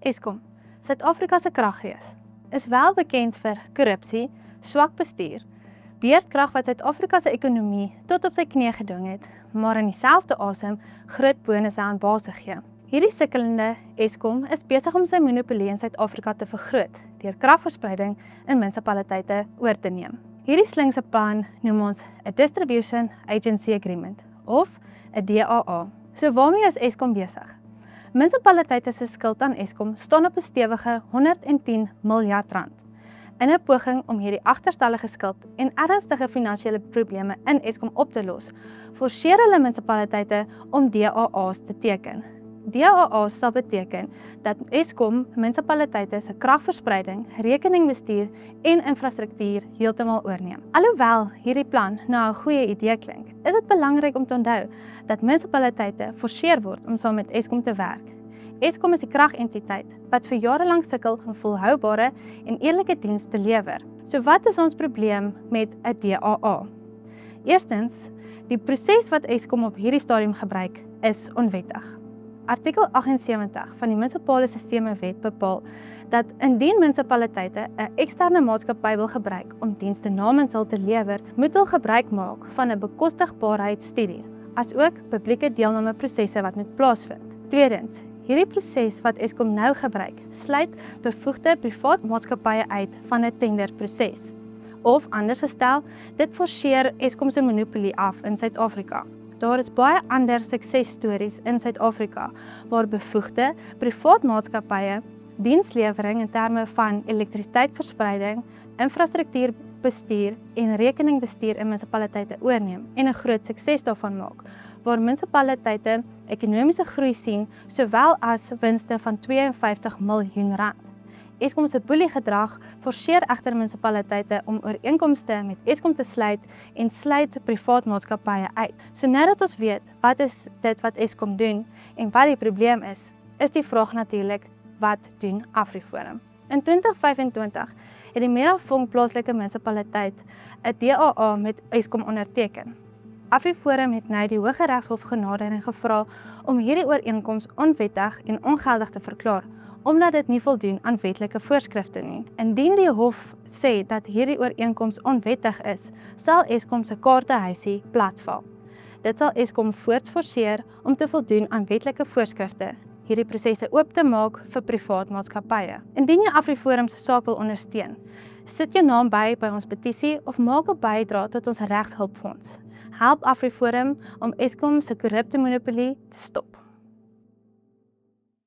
Eskom, Suid-Afrika se kraggees, is wel bekend vir korrupsie, swak bestuur, beerdkrag wat Suid-Afrika se ekonomie tot op sy knie gedwing het, maar in dieselfde asem groot bonusse aan basse gee. Hierdie sukkelende Eskom is besig om sy monopolie in Suid-Afrika te vergroot deur kragverspreiding in munisipaliteite oor te neem. Hierdie slinkse plan noem ons 'n Distribution Agency Agreement of 'n DAA. So waarmee is Eskom besig? Munisipaliteite se skuld aan Eskom staan op 'n stewige 110 miljard rand. In 'n poging om hierdie agterstallige skuld en ernstige finansiële probleme in Eskom op te los, forceer hulle munisipaliteite om DAA's te teken. DAA's sal beteken dat Eskom munisipaliteite se kragverspreiding, rekeningbestuur en infrastruktuur heeltemal oorneem. Alhoewel hierdie plan na 'n goeie idee klink, is dit belangrik om te onthou dat munisipaliteite forceer word om saam met Eskom te werk. Eskom is die kragentiteit wat vir jare lank sukkel om volhoubare en eerlike diens te lewer. So wat is ons probleem met 'n DAA? Eerstens, die proses wat Eskom op hierdie stadium gebruik is onwettig. Artikel 78 van die Munisipale Sisteme Wet bepaal dat indien munisipaliteite 'n eksterne maatskappy wil gebruik om dienste namens hulle te lewer, moet hulle gebruik maak van 'n bekostigbaarheidsstudie, asook publieke deelnameprosesse wat moet plaasvind. Tweedens, hierdie proses wat Eskom nou gebruik, sluit bevoegde privaat maatskappye uit van 'n tenderproses. Of anders gestel, dit forceer Eskom se monopolie af in Suid-Afrika. Daar is baie ander suksesstories in Suid-Afrika waar bevoegde privaat maatskappye dienslewering in terme van elektrisiteitsverspreiding, infrastruktuurbestuur en rekeningbestuur in munisipaliteite oorneem en 'n groot sukses daarvan maak, waar munisipaliteite ekonomiese groei sien sowel as winste van 52 miljoen rand. Eskom se boeliegedrag forceer egter munisipaliteite om ooreenkomste met Eskom te sluit en sluit privaat maatskappye uit. So nou dat ons weet wat is dit wat Eskom doen en wat die probleem is die vraag natuurlik, wat doen AfriForum? In 2025 het die Medavong plaaslike munisipaliteit 'n DAA met Eskom onderteken. AfriForum het nou die Hooggeregshof genader en gevra om hierdie ooreenkoms onwettig en ongeldig te verklaar, omdat dit nie voldoen aan wetlike voorskrifte nie. Indien die hof sê dat hierdie ooreenkoms onwettig is, sal Eskom se kaartehuisie platval. Dit sal Eskom voortforceer om te voldoen aan wetlike voorskrifte, hierdie prosesse oop te maak vir privaat maatskappye. Indien jy AfriForum se saak wil ondersteun, sit jou naam by ons petisie of maak 'n bydrae tot ons regshulpfonds. Help AfriForum om Eskom se korrupte monopolie te stop.